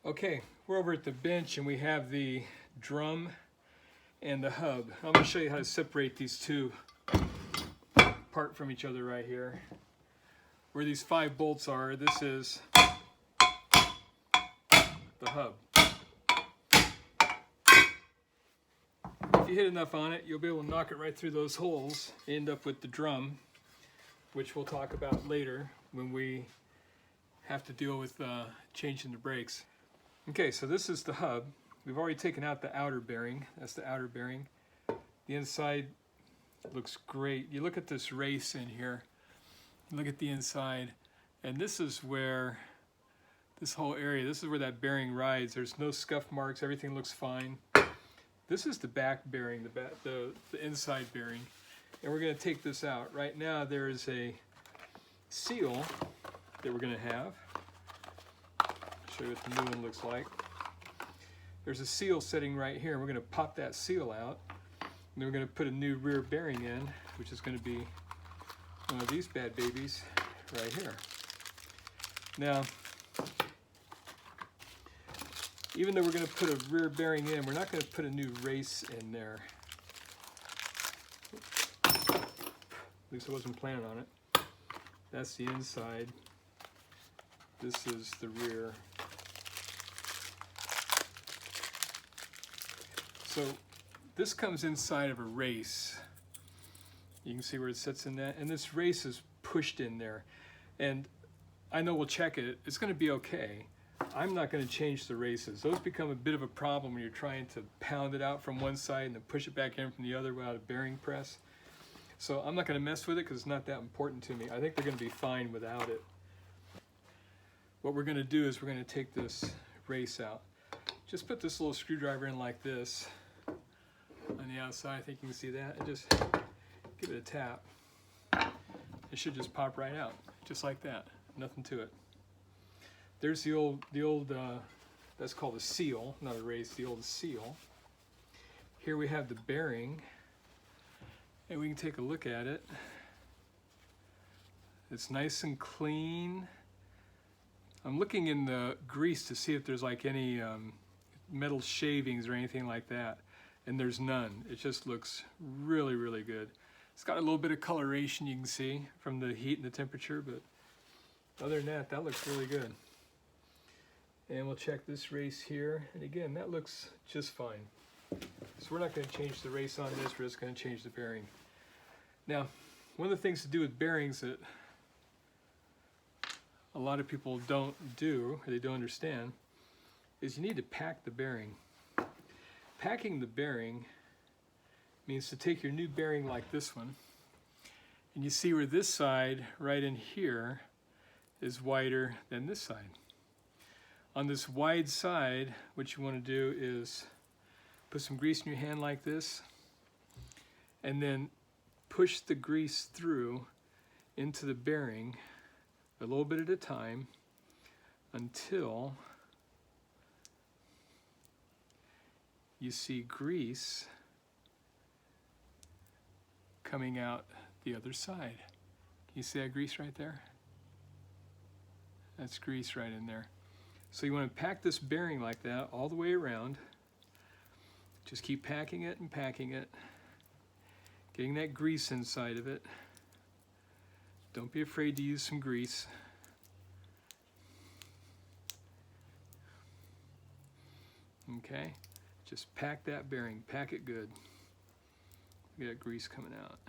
Okay, we're over at the bench and we have the drum and the hub. I'm going to show you how to separate these two apart from each other right here. Where these 5 bolts are, this is the hub. If you hit enough on it, you'll be able to knock it right through those holes, end up with the drum, which we'll talk about later when we have to deal with changing the brakes. Okay, so this is the hub. We've already taken out the outer bearing. That's the outer bearing. The inside looks great. You look at this race in here, look at the inside, and this is where this whole area, this is where that bearing rides. There's no scuff marks, everything looks fine. This is the back bearing, the inside bearing, and we're going to take this out. Right now there is a seal that we're going to have. Show you what the new one looks like. There's a seal sitting right here. We're going to pop that seal out, and then we're going to put a new rear bearing in, which is going to be one of these bad babies right here. Now, even though we're going to put a rear bearing in, we're not going to put a new race in there. At least I wasn't planning on it. That's the inside. This is the rear. So this comes inside of a race. You can see where it sits in that, and this race is pushed in there. And I know we'll check it. It's going to be okay. I'm not going to change the races. Those become a bit of a problem when you're trying to pound it out from one side and then push it back in from the other without a bearing press. So I'm not going to mess with it because it's not that important to me. I think they're going to be fine without it. What we're going to do is we're going to take this race out. Just put this little screwdriver in like this on the outside. I think you can see that. And just give it a tap. It should just pop right out, just like that. Nothing to it. There's the old that's called a seal, not a race, the old seal. Here we have the bearing, and we can take a look at it. It's nice and clean. I'm looking in the grease to see if there's like any metal shavings or anything like that, and there's none. It just looks really, really good. It's got a little bit of coloration you can see from the heat and the temperature, but other than that, that looks really good. And we'll check this race here, and again, that looks just fine. So we're not going to change the race on this, we're just going to change the bearing. Now, one of the things to do with bearings that a lot of people don't do, or they don't understand, is you need to pack the bearing. Packing the bearing means to take your new bearing like this one, and you see where this side, right in here, is wider than this side. On this wide side, what you want to do is put some grease in your hand like this, and then push the grease through into the bearing a little bit at a time until you see grease coming out the other side. Can you see that grease right there? That's grease right in there. So you want to pack this bearing like that all the way around. Just keep packing it and packing it, getting that grease inside of it. Don't be afraid to use some grease. Okay, just pack that bearing, pack it good. Look at that grease coming out.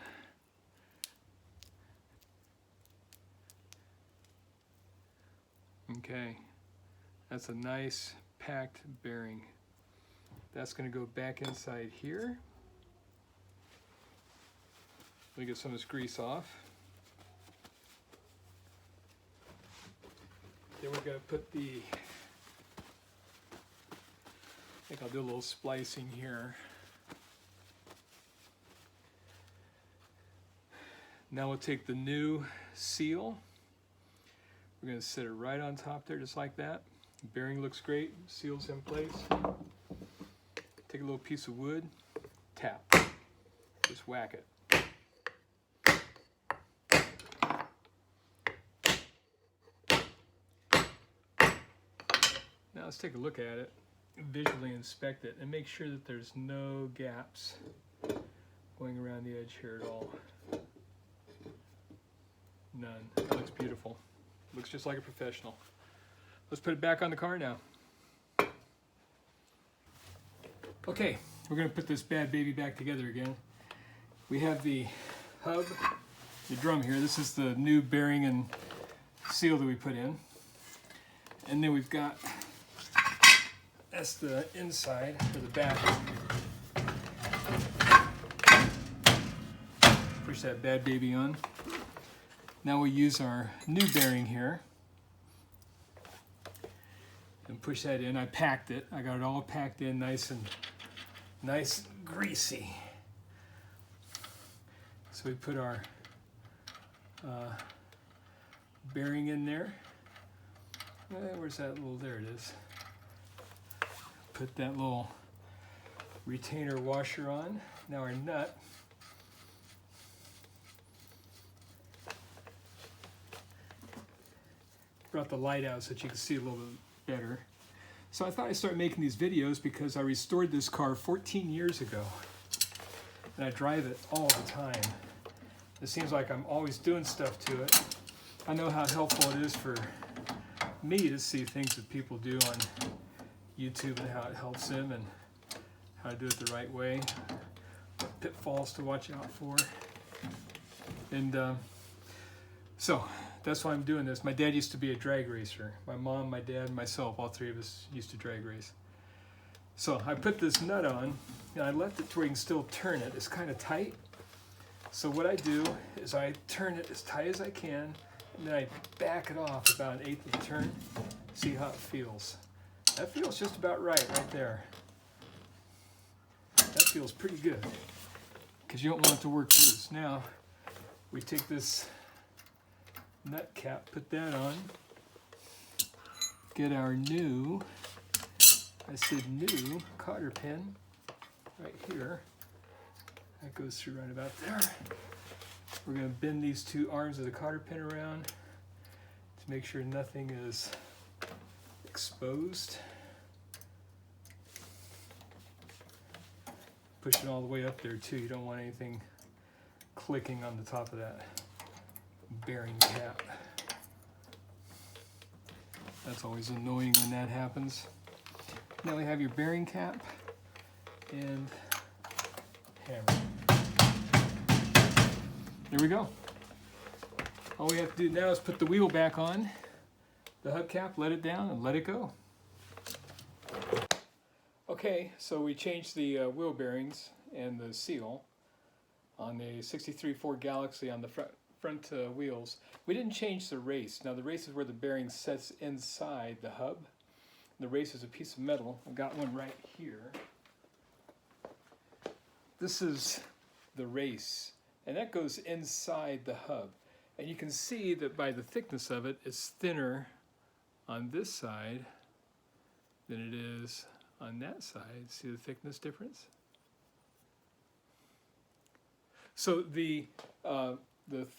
Okay, that's a nice packed bearing. That's going to go back inside here. Let me get some of this grease off. Then we're going to put the, I think I'll do a little splicing here. Now we'll take the new seal. We're going to set it right on top there just like that. The bearing looks great, seal's in place. Take a little piece of wood, tap, just whack it. Now let's take a look at it, visually inspect it, and make sure that there's no gaps going around the edge here at all. None. That looks beautiful. Looks just like a professional. Let's put it back on the car now. Okay, we're going to put this bad baby back together again. We have the hub, the drum here. This is the new bearing and seal that we put in. And then we've got, that's the inside, or the back. Push that bad baby on. Now we use our new bearing here and push that in. I packed it. I got it all packed in nice and greasy. So we put our bearing in there. Where's that little, there it is. Put that little retainer washer on. Now our nut. Brought the light out so that you can see a little bit better. So I thought I'd start making these videos because I restored this car 14 years ago. And I drive it all the time. It seems like I'm always doing stuff to it. I know how helpful it is for me to see things that people do on YouTube and how it helps them and how to do it the right way, what pitfalls to watch out for. And so that's why I'm doing this. My dad used to be a drag racer. My mom, my dad, and myself, all three of us used to drag race. So I put this nut on and I left it to where you can still turn it. It's kind of tight. So what I do is I turn it as tight as I can and then I back it off about 1/8 of the turn. See how it feels. That feels just about right there. That feels pretty good because you don't want it to work loose. Now we take this nut cap, put that on, get our new, I said new, cotter pin right here. That goes through right about there. We're going to bend these two arms of the cotter pin around to make sure nothing is exposed. Push it all the way up there too. You don't want anything clicking on the top of that bearing cap. That's always annoying when that happens. Now we have your bearing cap and hammer. There we go. All we have to do now is put the wheel back on, the hubcap, let it down, and let it go. Okay, so we changed the wheel bearings and the seal on the '63 Ford Galaxie on the front wheels. We didn't change the race. Now the race is where the bearing sets inside the hub. The race is a piece of metal. I've got one right here. This is the race, and that goes inside the hub. And you can see that by the thickness of it, it's thinner on this side than it is on that side. See the thickness difference? So the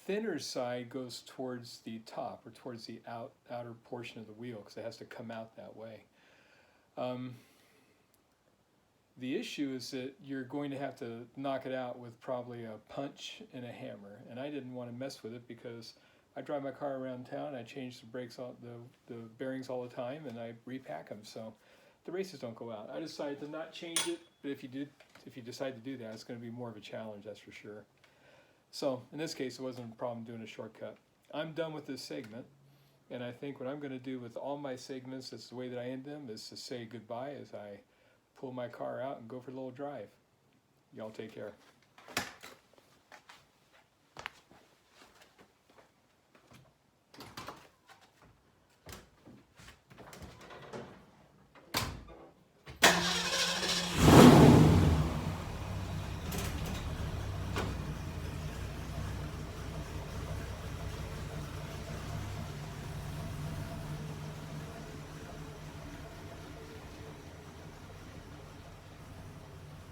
thinner side goes towards the top, or towards the outer portion of the wheel, because it has to come out that way. The issue is that you're going to have to knock it out with probably a punch and a hammer, and I didn't want to mess with it because I drive my car around town, I change the brakes, the bearings all the time, and I repack them, so the races don't go out. I decided to not change it, but if you decide to do that, it's going to be more of a challenge, that's for sure. So in this case, it wasn't a problem doing a shortcut. I'm done with this segment, and I think what I'm going to do with all my segments, that's the way that I end them, is to say goodbye as I pull my car out and go for a little drive. Y'all take care.